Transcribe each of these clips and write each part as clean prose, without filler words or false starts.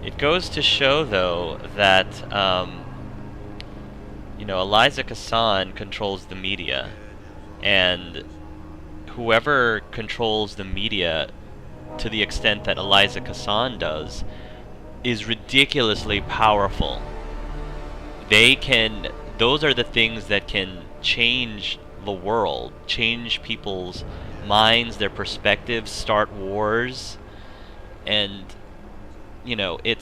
It goes to show, though, that, Eliza Kassan controls the media, and whoever controls the media to the extent that Eliza Kassan does is ridiculously powerful. Those are the things that can change the world, change people's minds, their perspectives, start wars, and, it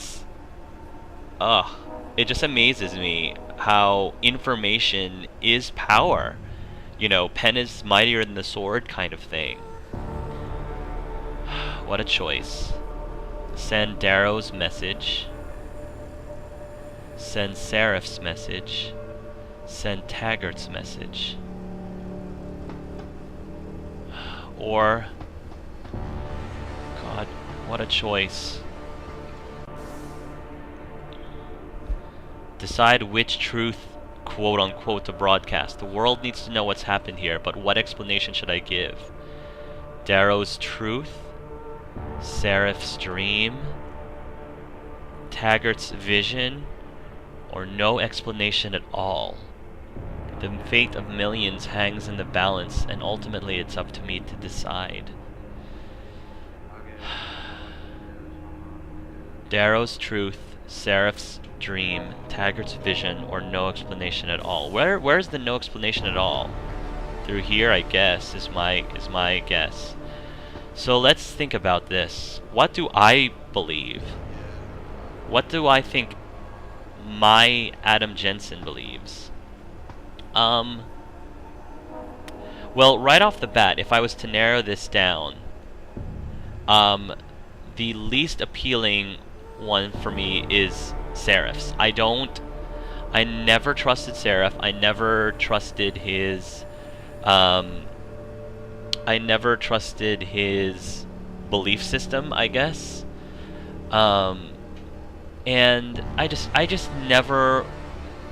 just amazes me how information is power. Pen is mightier than the sword kind of thing. What a choice. Send Darrow's message. Send Seraph's message. Send Taggart's message. Or... God, what a choice. Decide which truth, quote-unquote, to broadcast. The world needs to know what's happened here, but what explanation should I give? Darrow's truth? Seraph's dream? Taggart's vision? Or no explanation at all? The fate of millions hangs in the balance, and ultimately it's up to me to decide. Darrow's truth, Seraph's dream, Taggart's vision, or no explanation at all. Where's the no explanation at all? Through here, I guess, is my guess. So let's think about this. What do I believe? What do I think my Adam Jensen believes? Well, right off the bat, if I was to narrow this down, the least appealing one for me is Seraph's. I never trusted Seraph. I never trusted his belief system, I guess. And I just never,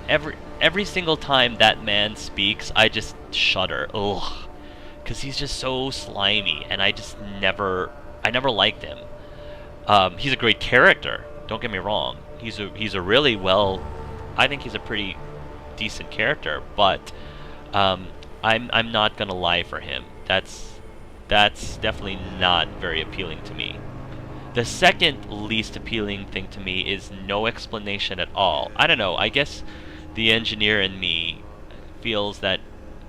every single time that man speaks, I just shudder. Ugh. Because he's just so slimy, and I never liked him. He's a great character, don't get me wrong. He's a really I think he's a pretty decent character, but I'm not gonna lie for him. That's definitely not very appealing to me. The second least appealing thing to me is no explanation at all. I don't know, I guess the engineer in me feels that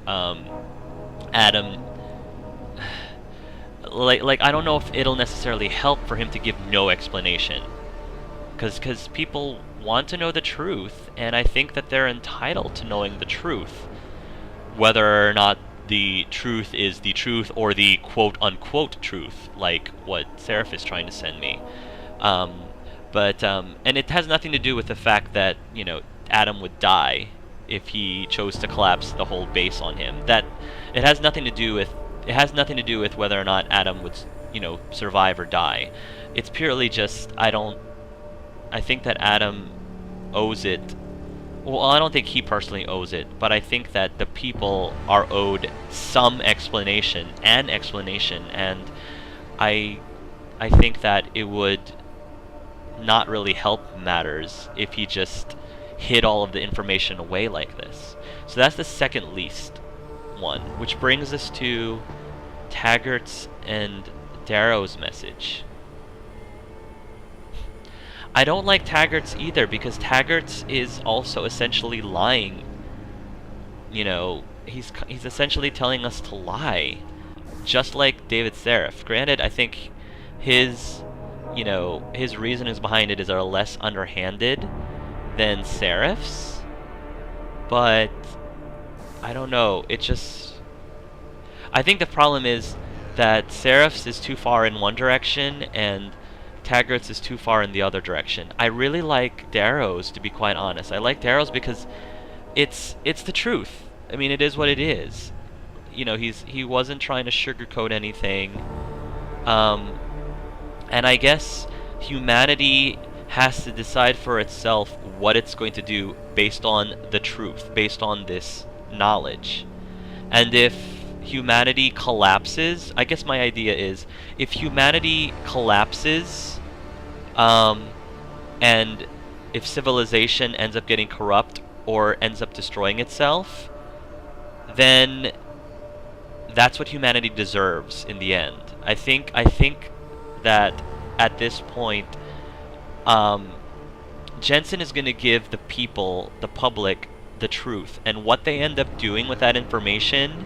Adam, like I don't know if it'll necessarily help for him to give no explanation, because people want to know the truth, and I think that they're entitled to knowing the truth, whether or not the truth is the truth or the quote-unquote truth, like what Seraph is trying to send me. And it has nothing to do with the fact that, Adam would die if he chose to collapse the whole base on him. That it has nothing to do with whether or not Adam would, survive or die. It's purely just I think that Adam owes it. Well, I don't think he personally owes it, but I think that the people are owed some explanation, and I think that it would not really help matters if he just hid all of the information away like this. So that's the second least one, which brings us to Taggart's and Darrow's message. I don't like Taggart's either, because Taggart's is also essentially lying. He's essentially telling us to lie, just like David Seraph. Granted, I think his reasonings behind it are less underhanded than Seraph's, but I don't know. I think the problem is that Seraph's is too far in one direction, and Taggart's is too far in the other direction. I really like Darrow's, to be quite honest. I like Darrow's because it's the truth. I mean, it is what it is. He wasn't trying to sugarcoat anything. And I guess humanity has to decide for itself what it's going to do based on the truth, based on this knowledge. And if humanity collapses, I guess my idea is, if humanity collapses, And if civilization ends up getting corrupt or ends up destroying itself, then that's what humanity deserves in the end. I think that at this point, Jensen is going to give the people, the public, the truth, and what they end up doing with that information,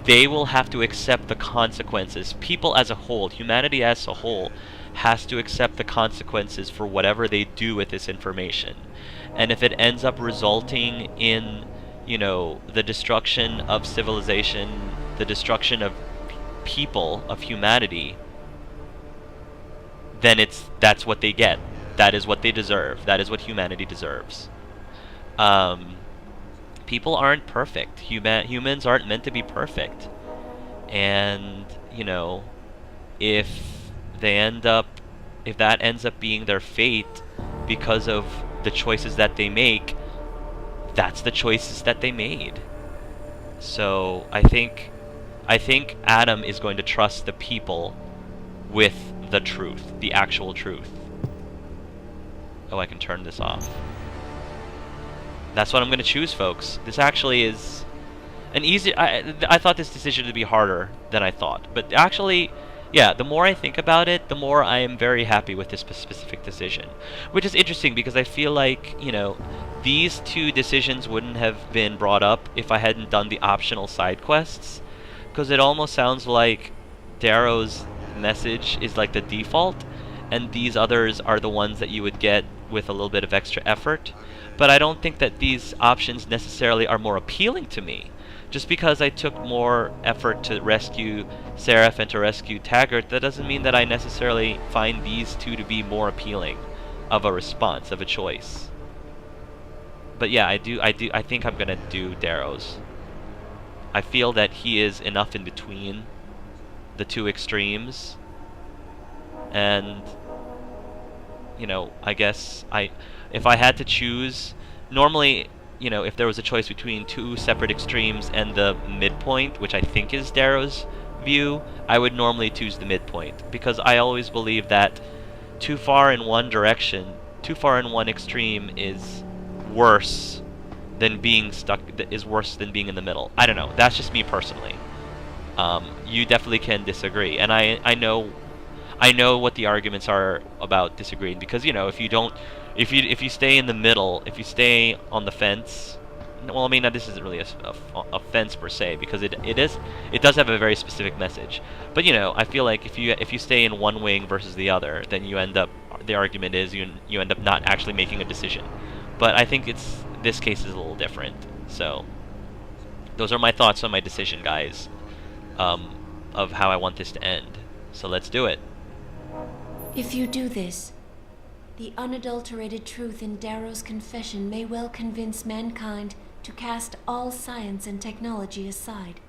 they will have to accept the consequences. People as a whole, humanity as a whole, has to accept the consequences for whatever they do with this information. And if it ends up resulting in, the destruction of civilization, the destruction of people, of humanity, then that's what they get. That is what they deserve. That is what humanity deserves. People aren't perfect. Humans aren't meant to be perfect. And, if that ends up being their fate because of the choices that they make, that's the choices that they made. So I think Adam is going to trust the people with the truth, the actual truth. Oh, I can turn this off. That's what I'm going to choose, folks. This actually is an easy... I thought this decision would be harder than I thought. But actually, yeah, the more I think about it, the more I am very happy with this specific decision. Which is interesting because I feel like, these two decisions wouldn't have been brought up if I hadn't done the optional side quests. Because it almost sounds like Darrow's message is like the default, and these others are the ones that you would get with a little bit of extra effort. But I don't think that these options necessarily are more appealing to me. Just because I took more effort to rescue Seraph and to rescue Taggart, that doesn't mean that I necessarily find these two to be more appealing of a response, of a choice. But yeah, I think I'm gonna do Darrow's. I feel that he is enough in between the two extremes, and I guess if I had to choose, normally, if there was a choice between two separate extremes and the midpoint, which I think is Darrow's view, I would normally choose the midpoint, because I always believe that too far in one direction, too far in one extreme is worse than being worse than being in the middle. I don't know. That's just me personally. You definitely can disagree, and I know what the arguments are about disagreeing, because if you stay in the middle, if you stay on the fence, well, I mean, this isn't really a fence per se, because it does have a very specific message. But I feel like if you stay in one wing versus the other, then the argument is you end up not actually making a decision. But I think this case is a little different. So those are my thoughts on my decision, guys, of how I want this to end. So let's do it. If you do this, the unadulterated truth in Darrow's confession may well convince mankind to cast all science and technology aside,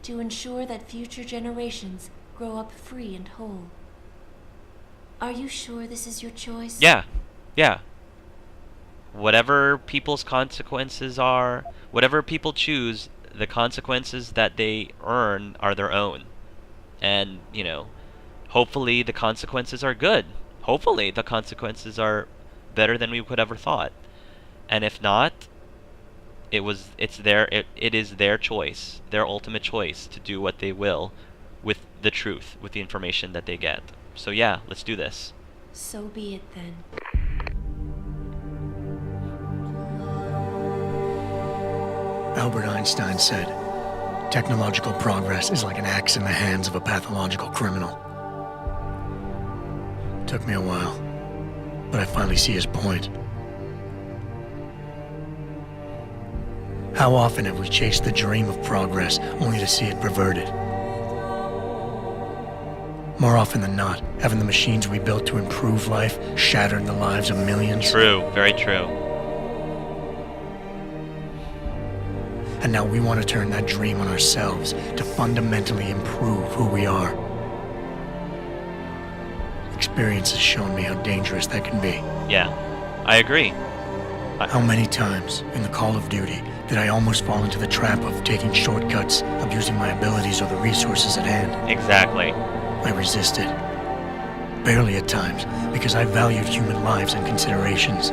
to ensure that future generations grow up free and whole. Are you sure this is your choice? Yeah. Whatever people's consequences are, whatever people choose, the consequences that they earn are their own. And, hopefully the consequences are good. Hopefully the consequences are better than we could ever thought. And if not, it is their choice, their ultimate choice to do what they will with the truth, with the information that they get. So yeah, let's do this. So be it then. Albert Einstein said, "Technological progress is like an axe in the hands of a pathological criminal." It took me a while, but I finally see his point. How often have we chased the dream of progress only to see it perverted? More often than not, haven't the machines we built to improve life shattered the lives of millions? True, very true. And now we want to turn that dream on ourselves to fundamentally improve who we are. Experience has shown me how dangerous that can be. Yeah, I agree. How many times in the Call of Duty did I almost fall into the trap of taking shortcuts, abusing my abilities or the resources at hand? Exactly. I resisted, unfairly at times, because I valued human lives and considerations.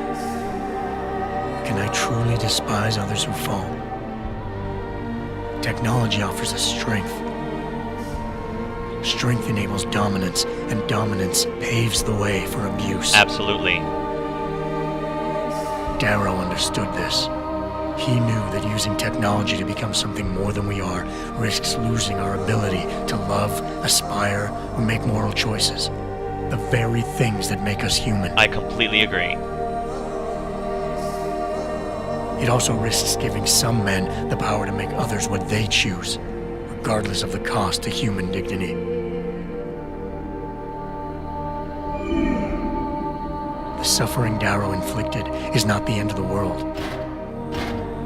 Can I truly despise others who fall? Technology offers us strength. Strength enables dominance, and dominance paves the way for abuse. Absolutely. Darrow understood this. He knew that using technology to become something more than we are risks losing our ability to love, aspire, or make moral choices. The very things that make us human. I completely agree. It also risks giving some men the power to make others what they choose, regardless of the cost to human dignity. The suffering Darrow inflicted is not the end of the world.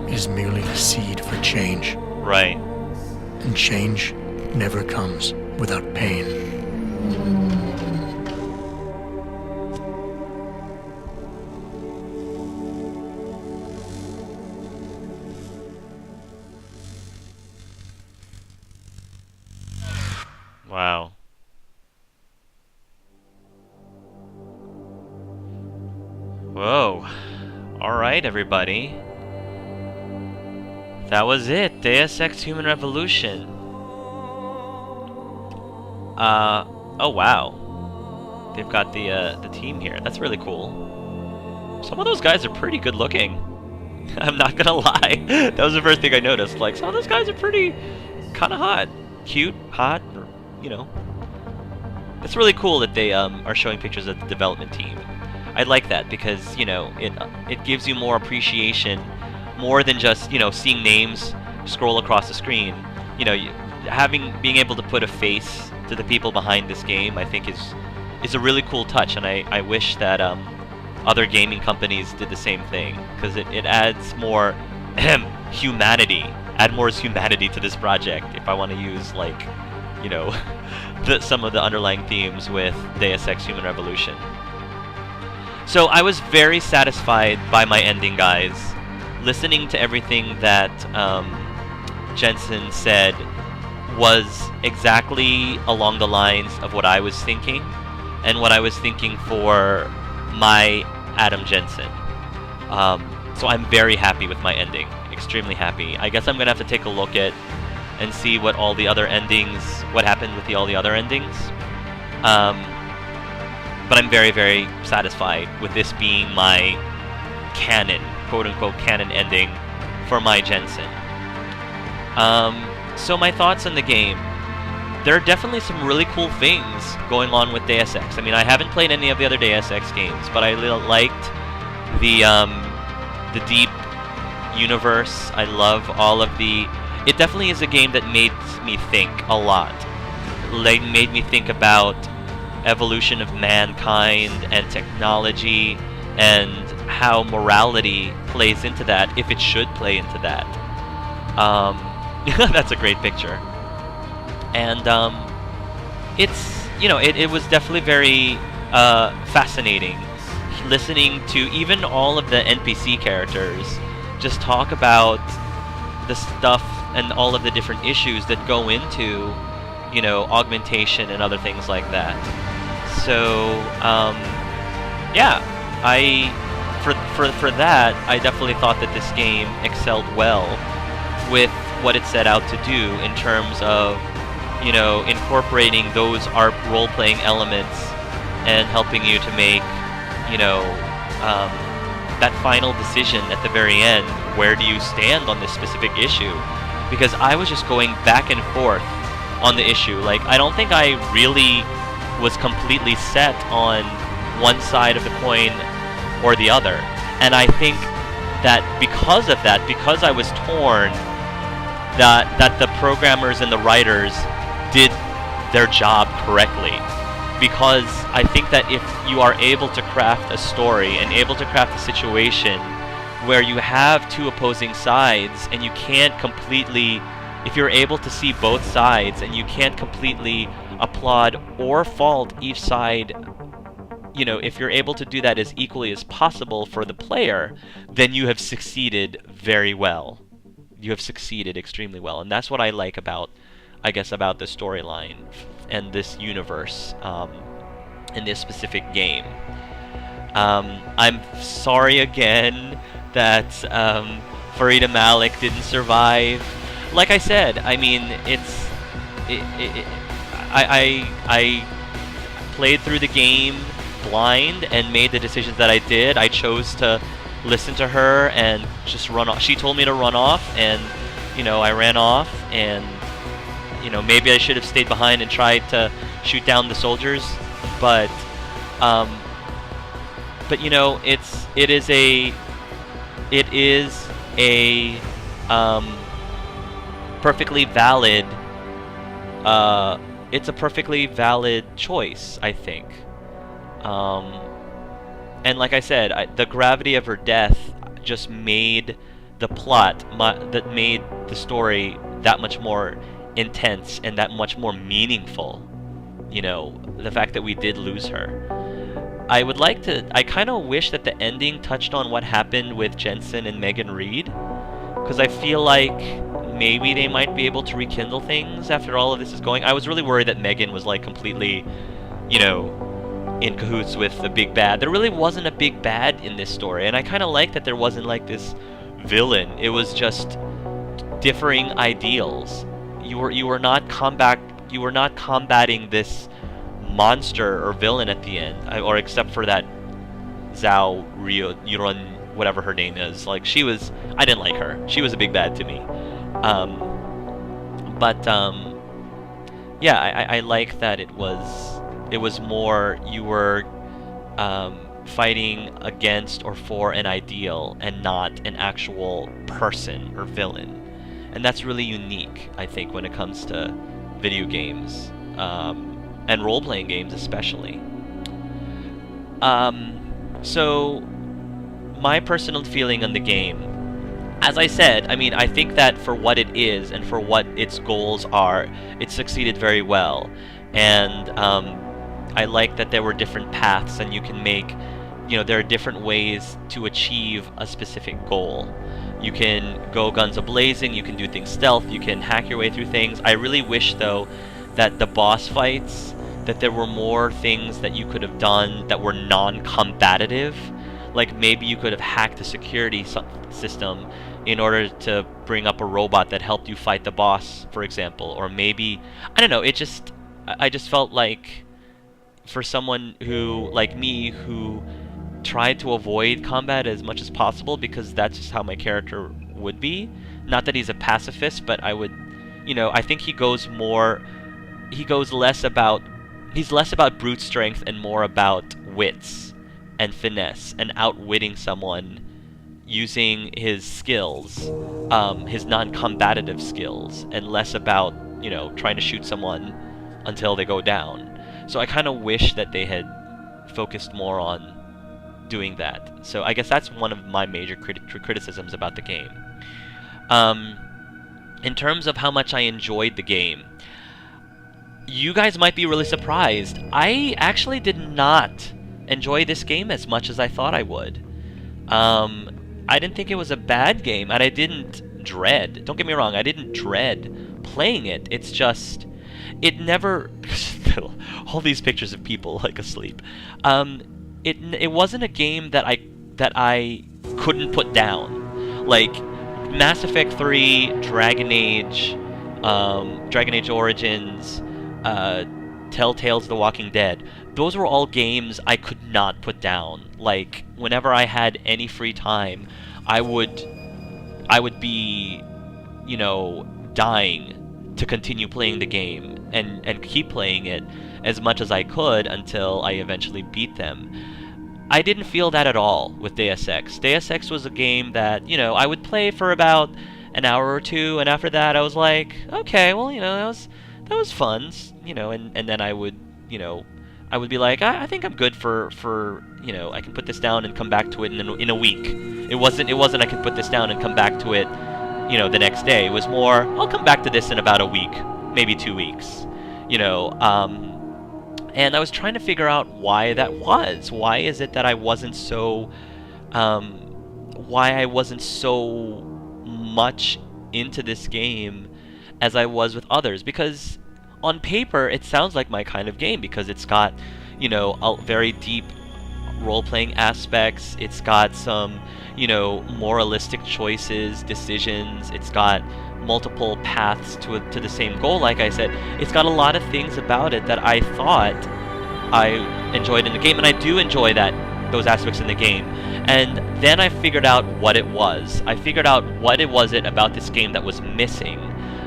It is merely the seed for change. Right. And change never comes without pain. Wow. Whoa. Alright, everybody. That was it. Deus Ex Human Revolution. Oh wow. They've got the team here. That's really cool. Some of those guys are pretty good looking. I'm not gonna lie. That was the first thing I noticed. Like, some of those guys are pretty kind of hot. Cute, hot, or, you know. It's really cool that they are showing pictures of the development team. I like that because, you know, it gives you more appreciation, more than just, you know, seeing names scroll across the screen. You know, being able to put a face to the people behind this game, I think is a really cool touch, and I wish that other gaming companies did the same thing, because it adds more humanity. Add more humanity to this project, if I want to use, like, you know, some of the underlying themes with Deus Ex Human Revolution. So I was very satisfied by my ending, guys. Listening to everything that Jensen said was exactly along the lines of what I was thinking, and what I was thinking for my Adam Jensen. So I'm very happy with my ending. Extremely happy. I guess I'm gonna have to take a look at and see what all the other endings, what happened with all the other endings. But I'm very, very satisfied with this being my canon, quote-unquote canon ending for my Jensen. So my thoughts on the game. There are definitely some really cool things going on with Deus Ex. I mean, I haven't played any of the other Deus Ex games, but I liked the deep universe. I love all of the... It definitely is a game that made me think a lot. Like, made me think about evolution of mankind and technology, and how morality plays into that, if it should play into that. That's a great picture. And it's, you know, it was definitely very fascinating listening to even all of the NPC characters just talk about the stuff and all of the different issues that go into, you know, augmentation and other things like that. So yeah, for that, I definitely thought that this game excelled well with what it set out to do in terms of, you know, incorporating those role-playing elements and helping you to make, you know, that final decision at the very end. Where do you stand on this specific issue? Because I was just going back and forth on the issue. Like, I don't think I really was completely set on one side of the coin or the other. And I think that because of that, because I was torn, that the programmers and the writers did their job correctly. Because I think that if you are able to craft a story and able to craft a situation where you have two opposing sides and you can't completely, if you're able to see both sides and you can't completely applaud or fault each side, you know, if you're able to do that as equally as possible for the player, then you have succeeded very well. You have succeeded extremely well. And that's what I like about, I guess, about the storyline and this universe. in this specific game. I'm sorry again that Farida Malik didn't survive. Like I said, I mean, I played through the game blind and made the decisions that I did. I chose to listen to her and just run off. She told me to run off, and I ran off, and maybe I should have stayed behind and tried to shoot down the soldiers, but it is a perfectly valid it's a perfectly valid choice, I think. And like I said, the gravity of her death just made the plot that made the story that much more intense and that much more meaningful. The fact that we did lose her. I kind of wish that the ending touched on what happened with Jensen and Megan Reed, because I feel like maybe they might be able to rekindle things after all of this is going. I was really worried that Megan was like completely, in cahoots with the big bad. There really wasn't a big bad in this story, and I kind of like that there wasn't like this villain. It was just differing ideals. You were not combating this monster or villain at the end, or except for that Zhao Yuran, whatever her name is. Like, I didn't like her. She was a big bad to me. Yeah, I like that it was more you were fighting against or for an ideal and not an actual person or villain. And that's really unique, I think, when it comes to video games, and role-playing games especially. So, my personal feeling on the game, as I said, I mean, I think that for what it is and for what its goals are, it succeeded very well. And I like that there were different paths, and you can make, there are different ways to achieve a specific goal. You can go guns a-blazing, you can do things stealth, you can hack your way through things. I really wish, though, that the boss fights, that there were more things that you could have done that were non-combative. Like, maybe you could have hacked the security system in order to bring up a robot that helped you fight the boss, for example. Or maybe, I don't know, I just felt like, for someone who, like me, who tried to avoid combat as much as possible because that's just how my character would be. Not that he's a pacifist, but I would, I think he's less about brute strength and more about wits and finesse and outwitting someone using his skills, his non-combative skills, and less about, trying to shoot someone until they go down. So I kind of wish that they had focused more on doing that. So I guess that's one of my major criticisms about the game. In terms of how much I enjoyed the game, you guys might be really surprised. I actually did not enjoy this game as much as I thought I would. I didn't think it was a bad game, and I didn't dread. Don't get me wrong, I didn't dread playing it. It's just, it never. All these pictures of people like asleep. It wasn't a game that I couldn't put down. Like Mass Effect 3, Dragon Age Origins, Telltale's The Walking Dead. Those were all games I could not put down. Like, whenever I had any free time, I would be, dying to continue playing the game and keep playing it as much as I could until I eventually beat them. I didn't feel that at all with Deus Ex. Deus Ex was a game that, I would play for about an hour or two, and after that I was like, okay, well, that was fun, and then I would be like, I think I'm good for I can put this down and come back to it in a week. It wasn't I can put this down and come back to it, the next day. It was more, I'll come back to this in about a week, maybe 2 weeks, and I was trying to figure out why that was. Why is it that I wasn't so much into this game as I was with others? Because on paper, it sounds like my kind of game, because it's got, very deep role-playing aspects. It's got some, moralistic choices, decisions. It's got multiple paths to the same goal. Like I said, it's got a lot of things about it that I thought I enjoyed in the game, and I do enjoy those aspects in the game. And then I figured out what it was. I figured out what it was about this game that was missing,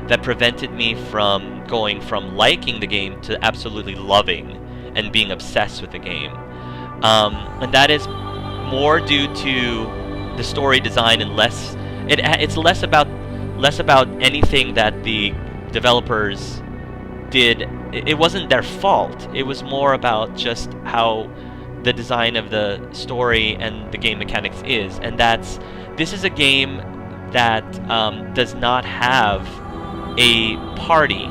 that prevented me from going from liking the game to absolutely loving and being obsessed with the game. And that is more due to the story design and it's less about anything that the developers did. It wasn't their fault. It was more about just how the design of the story and the game mechanics is. And this is a game that does not have a party.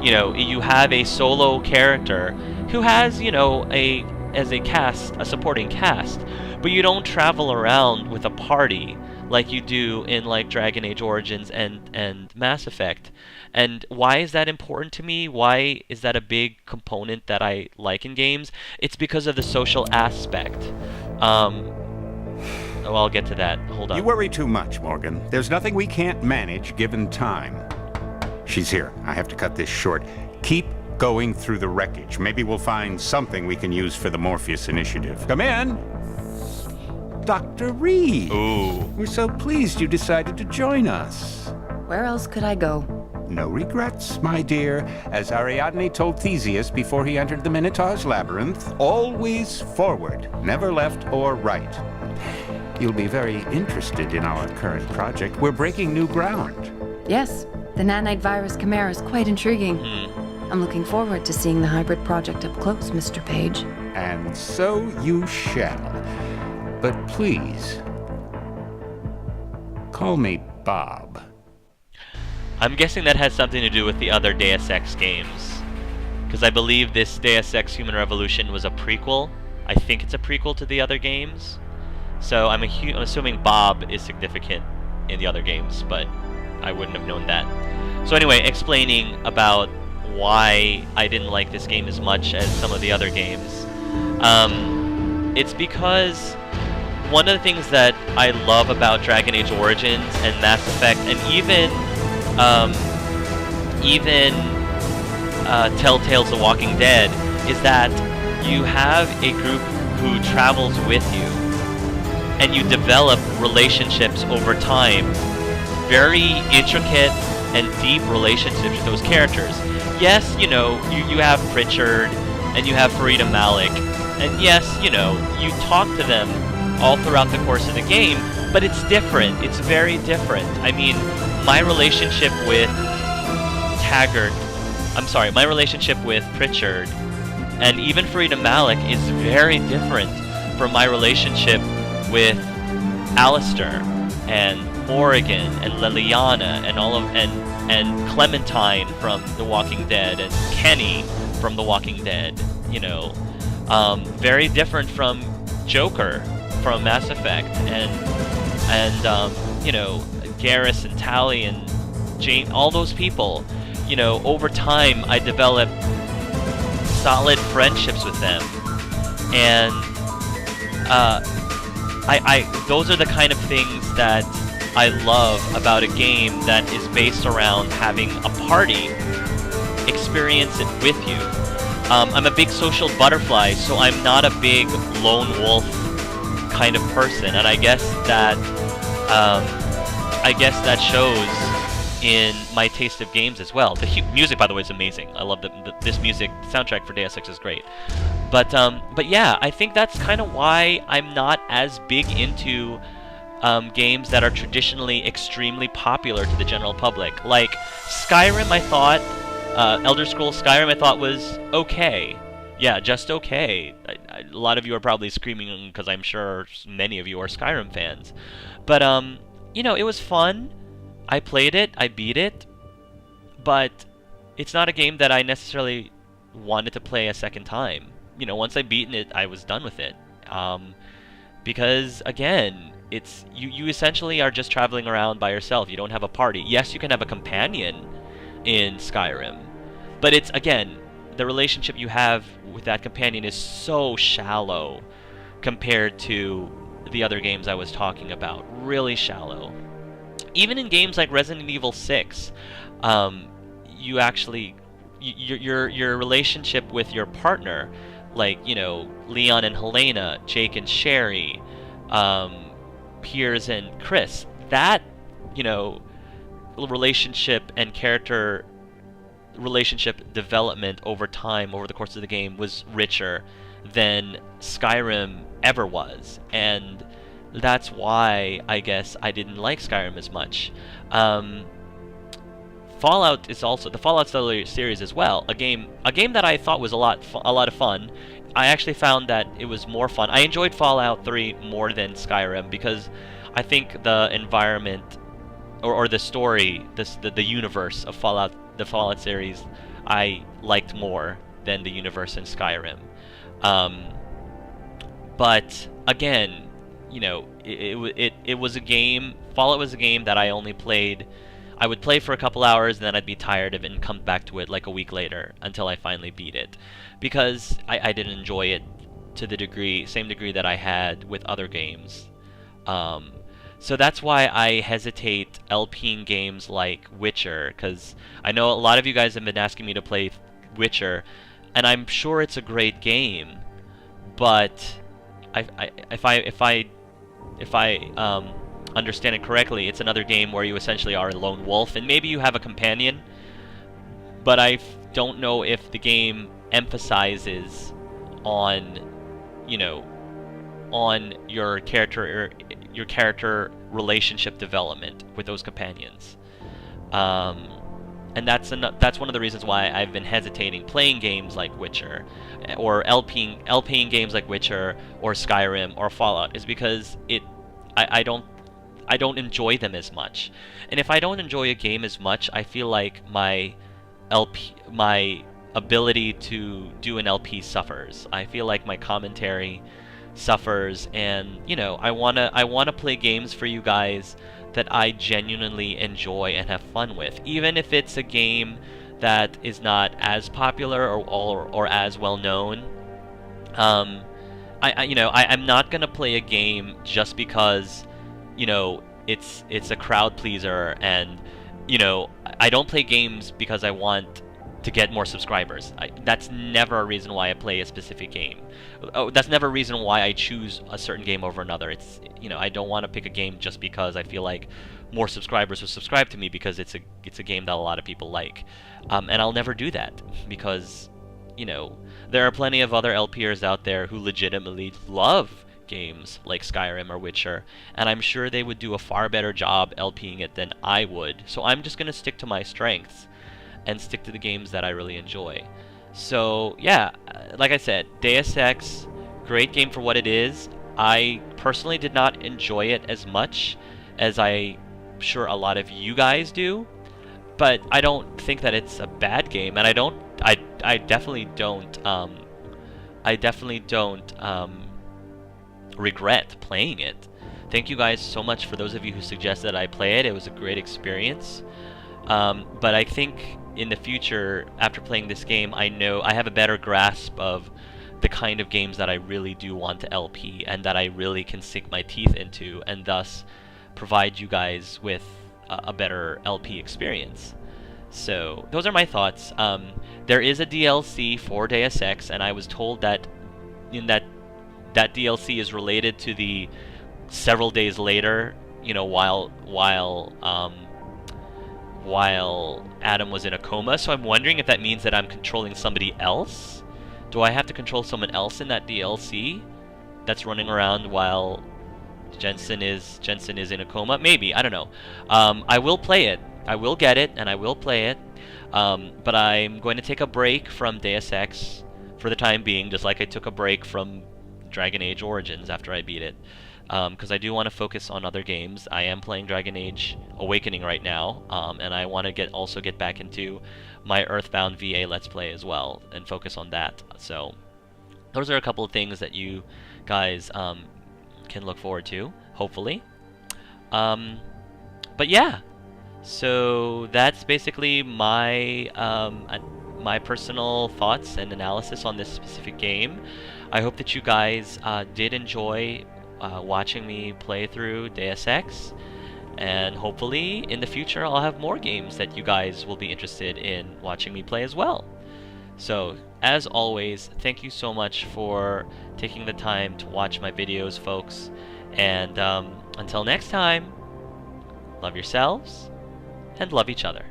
You have a solo character who has, as a supporting cast, but you don't travel around with a party like you do in like Dragon Age Origins and Mass Effect. And why is that important to me? Why is that a big component that I like in games? It's because of the social aspect. I'll get to that. Hold on. You worry too much, Morgan. There's nothing we can't manage given time. She's here. I have to cut this short. Keep going through the wreckage. Maybe we'll find something we can use for the Morpheus initiative. Come in. Dr. Reed. Ooh. We're so pleased you decided to join us. Where else could I go? No regrets, my dear. As Ariadne told Theseus before he entered the Minotaur's labyrinth, always forward, never left or right. You'll be very interested in our current project. We're breaking new ground. Yes, the nanite-virus chimera is quite intriguing. I'm looking forward to seeing the hybrid project up close, Mr. Page. And so you shall. But please, call me Bob. I'm guessing that has something to do with the other Deus Ex games, because I believe this Deus Ex Human Revolution was a prequel. I think it's a prequel to the other games. So I'm assuming Bob is significant in the other games, but I wouldn't have known that. So anyway, explaining about why I didn't like this game as much as some of the other games. It's because one of the things that I love about Dragon Age Origins and Mass Effect, and even Telltale's The Walking Dead, is that you have a group who travels with you, and you develop relationships over time, very intricate and deep relationships with those characters. Yes, you have Pritchard, and you have Farida Malik, and yes, you talk to them all throughout the course of the game, but it's different. It's very different. I mean, my relationship with my relationship with Pritchard, and even Farida Malik, is very different from my relationship with Alistair and Morrigan and Liliana and Clementine from The Walking Dead and Kenny from The Walking Dead. Very different from Joker from Mass Effect and Garrus and Tali and Jane, all those people. Over time I developed solid friendships with them, and those are the kind of things that I love about a game that is based around having a party experience it with you. I'm a big social butterfly, so I'm not a big lone wolf kind of person, and I guess that shows in my taste of games as well. The music, by the way, is amazing. I love this music. The soundtrack for Deus Ex is great. But yeah, I think that's kind of why I'm not as big into games that are traditionally extremely popular to the general public. Like Skyrim, I thought, Elder Scrolls Skyrim, I thought was okay. Yeah, just okay. A lot of you are probably screaming because I'm sure many of you are Skyrim fans. But, it was fun. I played it, I beat it, but it's not a game that I necessarily wanted to play a second time. Once I'd beaten it, I was done with it. Because, again, it's you essentially are just traveling around by yourself. You don't have a party. Yes, you can have a companion in Skyrim, but it's, again, the relationship you have with that companion is so shallow compared to the other games I was talking about. Really shallow. Even in games like Resident Evil 6, you actually your relationship with your partner, like, you know, Leon and Helena, Jake and Sherry, Piers and Chris, that, you know, relationship and character relationship development over time, over the course of the game, was richer than Skyrim ever was, and that's why I guess I didn't like Skyrim as much. Fallout is also the Fallout series as well. A game that I thought was a lot of fun. I actually found that it was more fun. I enjoyed Fallout 3 more than Skyrim because I think the environment or the story, the universe of Fallout, the Fallout series, I liked more than the universe in Skyrim. But again, you know, it was a game. Fallout was a game that I only played. I would play for a couple hours, and then I'd be tired of it and come back to it like a week later until I finally beat it, because I didn't enjoy it to the same degree that I had with other games. So that's why I hesitate LPing games like Witcher, because I know a lot of you guys have been asking me to play Witcher, and I'm sure it's a great game, but if I understand it correctly, it's another game where you essentially are a lone wolf, and maybe you have a companion, but I don't know if the game emphasizes on, you know, on your character relationship development with those companions. And that's one of the reasons why I've been hesitating playing games like Witcher, or LPing games like Witcher or Skyrim or Fallout, is because I don't enjoy them as much. And if I don't enjoy a game as much, I feel like my ability to do an LP suffers. I feel like my commentary suffers, and, you know, I wanna play games for you guys that I genuinely enjoy and have fun with, even if it's a game that is not as popular or as well known. I'm not gonna play a game just because, you know, it's a crowd pleaser, and, you know, I don't play games because I want to get more subscribers. That's never a reason why I play a specific game. That's never a reason why I choose a certain game over another. It's, you know, I don't want to pick a game just because I feel like more subscribers will subscribe to me because it's a game that a lot of people like. And I'll never do that because, you know, there are plenty of other LPers out there who legitimately love games like Skyrim or Witcher, and I'm sure they would do a far better job LPing it than I would. So I'm just going to stick to my strengths and stick to the games that I really enjoy. So yeah, like I said, Deus Ex, great game for what it is. I personally did not enjoy it as much as I'm sure a lot of you guys do, but I don't think that it's a bad game, and I definitely don't regret playing it. Thank you guys so much for those of you who suggested I play it. It was a great experience. But I think in the future, after playing this game, I know I have a better grasp of the kind of games that I really do want to LP and that I really can sink my teeth into, and thus provide you guys with a better LP experience. So those are my thoughts. There is a DLC for Deus Ex, and I was told that that DLC is related to the several days later, you know, while Adam was in a coma. So I'm wondering if that means that I'm controlling somebody else. Do I have to control someone else in that DLC that's running around while Jensen is in a coma? Maybe, I don't know. I will play it. I will get it, and I will play it. But I'm going to take a break from Deus Ex for the time being, just like I took a break from Dragon Age Origins after I beat it. Because I do want to focus on other games. I am playing Dragon Age Awakening right now, and I want to also get back into my Earthbound VA Let's Play as well, and focus on that. So those are a couple of things that you guys can look forward to, hopefully. But yeah, so that's basically my my personal thoughts and analysis on this specific game. I hope that you guys did enjoy watching me play through Deus Ex, and hopefully in the future I'll have more games that you guys will be interested in watching me play as well. So, as always, thank you so much for taking the time to watch my videos, folks. And until next time, love yourselves and love each other.